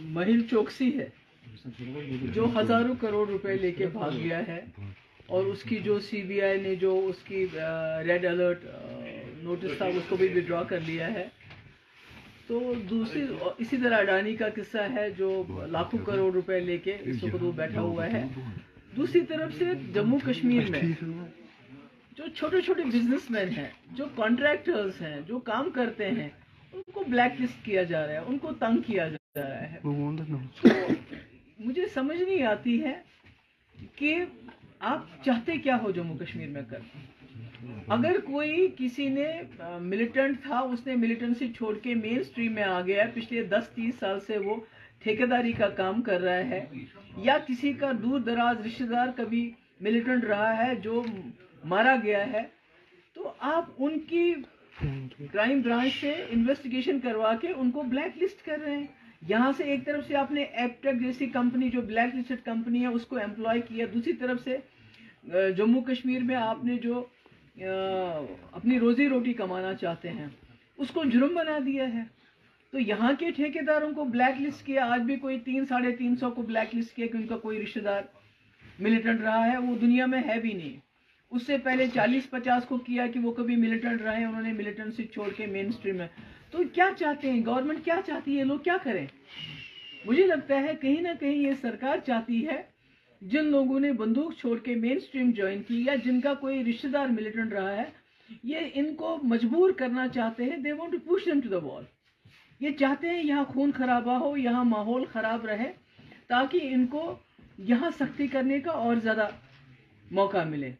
महिल चौकसी है जो हजारों करोड़ रुपए लेके भाग गया है, और उसकी जो सीबीआई ने जो उसकी रेड अलर्ट नोटिस था उसको भी विड्रॉ कर लिया है। तो दूसरी इसी तरह अडानी का किस्सा है जो लाखों करोड़ रुपए लेके इस वक्त वो बैठा हुआ है। दूसरी तरफ से जम्मू कश्मीर में जो छोटे छोटे बिजनेसमैन हैं, जो कॉन्ट्रैक्टर्स हैं, जो काम करते हैं, उनको ब्लैक लिस्ट किया जा रहा है, उनको तंग किया जा रहा है। तो मुझे समझ नहीं आती है कि आप चाहते क्या हो जम्मू कश्मीर में कर। अगर कोई किसी ने मिलिटेंट था, उसने मिलिटेंसी छोड़ के मेन स्ट्रीम में आ गया, पिछले 10-30 साल से वो ठेकेदारी का काम कर रहा है, या किसी का दूर दराज रिश्तेदार कभी मिलिटेंट रहा है जो मारा गया है, तो आप उनकी क्राइम ब्रांच से इन्वेस्टिगेशन करवा के उनको ब्लैक लिस्ट कर रहे हैं। यहाँ से एक तरफ से आपने एपटेक जैसी कंपनी जो ब्लैक लिस्टेड कंपनी है उसको एम्प्लॉय किया, दूसरी तरफ से जम्मू कश्मीर में आपने जो अपनी रोजी रोटी कमाना चाहते हैं उसको जुर्म बना दिया है। तो यहाँ के ठेकेदारों को ब्लैक लिस्ट किया, आज भी कोई 300-350 को ब्लैक लिस्ट किया कि उनका कोई रिश्तेदार मिलिटेंट रहा है, वो दुनिया में है भी नहीं। उससे पहले 40-50 को किया कि वो कभी मिलिटेंट रहे, उन्होंने मिलिटेंसी छोड़ के मेन स्ट्रीम में। तो क्या चाहते हैं गवर्नमेंट, क्या चाहती है, लोग क्या करें? मुझे लगता है कहीं ना कहीं ये सरकार चाहती है जिन लोगों ने बंदूक छोड़ के मेन स्ट्रीम ज्वाइन की या जिनका कोई रिश्तेदार मिलिटेंट रहा है, ये इनको मजबूर करना चाहते हैं। They want to push them to the wall. ये चाहते हैं यहाँ खून खराबा हो, यहाँ माहौल खराब रहे, ताकि इनको यहाँ सख्ती करने का और ज्यादा मौका मिले।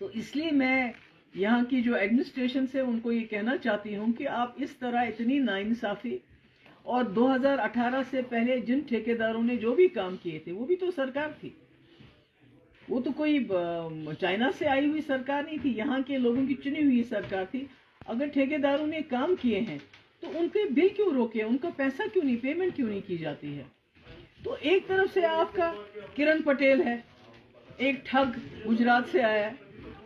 तो इसलिए मैं यहाँ की जो एडमिनिस्ट्रेशन से उनको ये कहना चाहती हूँ कि आप इस तरह इतनी नाइंसाफी, और 2018 से पहले जिन ठेकेदारों ने जो भी काम किए थे वो भी तो सरकार थी, वो तो कोई चाइना से आई हुई सरकार नहीं थी, यहाँ के लोगों की चुनी हुई सरकार थी। अगर ठेकेदारों ने काम किए हैं तो उनके बिल क्यों रोके, उनका पैसा क्यों नहीं, पेमेंट क्यों नहीं की जाती है? तो एक तरफ से आपका किरण पटेल है, एक ठग गुजरात से आया है,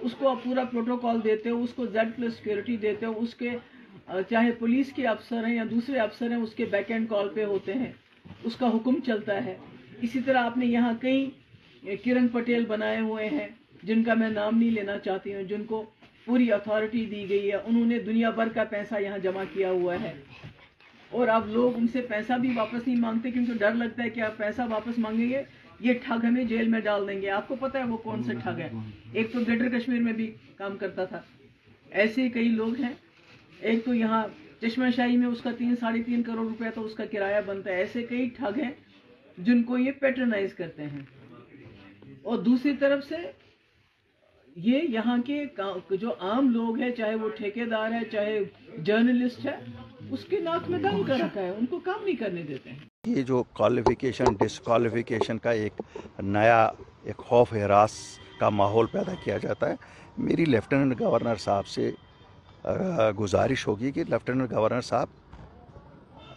उसको आप पूरा प्रोटोकॉल देते हो, उसको Z+ सिक्योरिटी देते हो, उसके चाहे पुलिस के अफसर हैं या दूसरे अफसर हैं उसके बैक एंड कॉल पे होते हैं, उसका हुक्म चलता है। इसी तरह आपने यहाँ कई किरण पटेल बनाए हुए हैं जिनका मैं नाम नहीं लेना चाहती हूँ, जिनको पूरी अथॉरिटी दी गई है, उन्होंने दुनिया भर का पैसा यहाँ जमा किया हुआ है, और अब लोग उनसे पैसा भी वापस नहीं मांगते क्योंकि डर लगता है कि आप पैसा वापस मांगेंगे ये ठग हमें जेल में डाल देंगे। आपको पता है वो कौन से ठग है? एक तो ग्रेटर कश्मीर में भी काम करता था, ऐसे कई लोग हैं। एक तो यहाँ चश्माशाही में उसका 3-3.5 करोड़ रुपया तो उसका किराया बनता है। ऐसे कई ठग हैं जिनको ये पैट्रनाइज करते हैं। और दूसरी तरफ से ये यहाँ के जो आम लोग हैं, चाहे वो ठेकेदार है चाहे जर्नलिस्ट है, उसके नाक में दम कर रखा है, उनको काम नहीं करने देते हैं। ये जो क्वालिफिकेशन डिसक्वालिफिकेशन का एक नया एक खौफ हरास का माहौल पैदा किया जाता है। मेरी लेफ्टिनेंट गवर्नर साहब से गुजारिश होगी कि लेफ्टिनेंट गवर्नर साहब,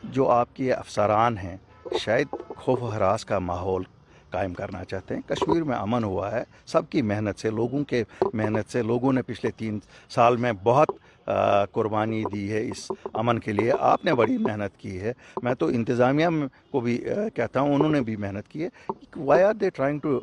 जो आपके अफसरान हैं शायद खौफ हरास का माहौल कायम करना चाहते हैं। कश्मीर में अमन हुआ है सबकी मेहनत से, लोगों के मेहनत से। लोगों ने पिछले 3 साल में बहुत कुर्बानी दी है इस अमन के लिए। आपने बड़ी मेहनत की है, मैं तो इंतज़ामिया को भी कहता हूँ, उन्होंने भी मेहनत की है। Why are they trying to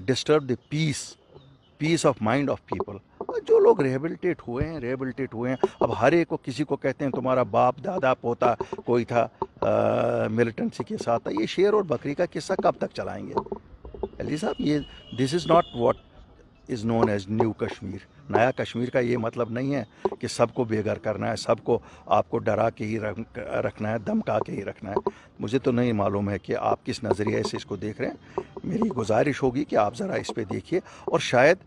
disturb the peace of mind of people? जो लोग रिहेबिलिटेट हुए हैं, अब हर एक को किसी को कहते हैं तुम्हारा बाप दादा पोता कोई था मिलिटेंसी के साथ था। ये शेर और बकरी का किस्सा कब तक चलाएंगे? अली साहब, ये this is not what is known as new Kashmir. नया कश्मीर का ये मतलब नहीं है कि सबको बेघर करना है, सबको आपको डरा के ही रखना है, धमका के ही रखना है। मुझे तो नहीं मालूम है कि आप किस नज़रिए से इसको देख रहे हैं। मेरी गुजारिश होगी कि आप ज़रा इस पे देखिए, और शायद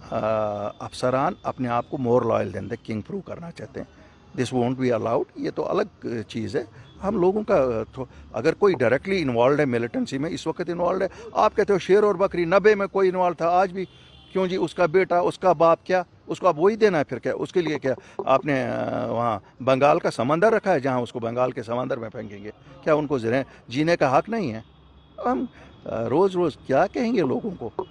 अफसरान अपने आप को more loyal than the king prove करना चाहते हैं। This won't be allowed. ये तो अलग चीज़ है। हम लोगों का अगर कोई डायरेक्टली इन्वॉल्व है मिलिटेंसी में, इस वक्त इन्वॉल्व है, आप कहते हो शेर और बकरी, 90 में कोई इन्वॉल्व था, आज भी क्यों जी? उसका बेटा, उसका बाप, क्या उसको आप वही देना है? फिर क्या उसके लिए क्या आपने वहाँ बंगाल का समंदर रखा है जहाँ उसको बंगाल के समंदर में फेंकेंगे? क्या उनको जीने का हक नहीं है? हम रोज़ रोज़ क्या कहेंगे लोगों को?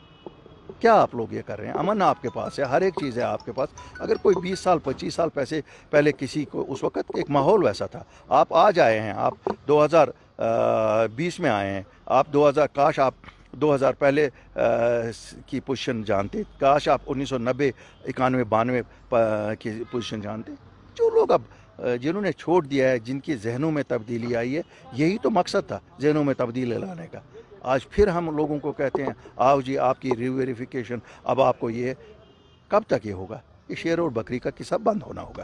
क्या आप लोग ये कर रहे हैं? अमन आपके पास है, हर एक चीज़ है आपके पास। अगर कोई 20 साल 25 साल पहले किसी को, उस वक्त एक माहौल वैसा था। आप आज आए हैं, आप 2020 में आए हैं, आप 2000, काश आप 2000 पहले की पोजीशन जानते, काश आप 1990 91 92 की पोजीशन जानते। जो लोग अब जिन्होंने छोड़ दिया है, जिनकी जहनों में तब्दीली आई है, यही तो मकसद था जहनों में तब्दीली लाने का। आज फिर हम लोगों को कहते हैं आओ जी आपकी रीवेरिफिकेशन, अब आपको ये, कब तक ये होगा? ये शेर और बकरी का किस्सा बंद होना होगा।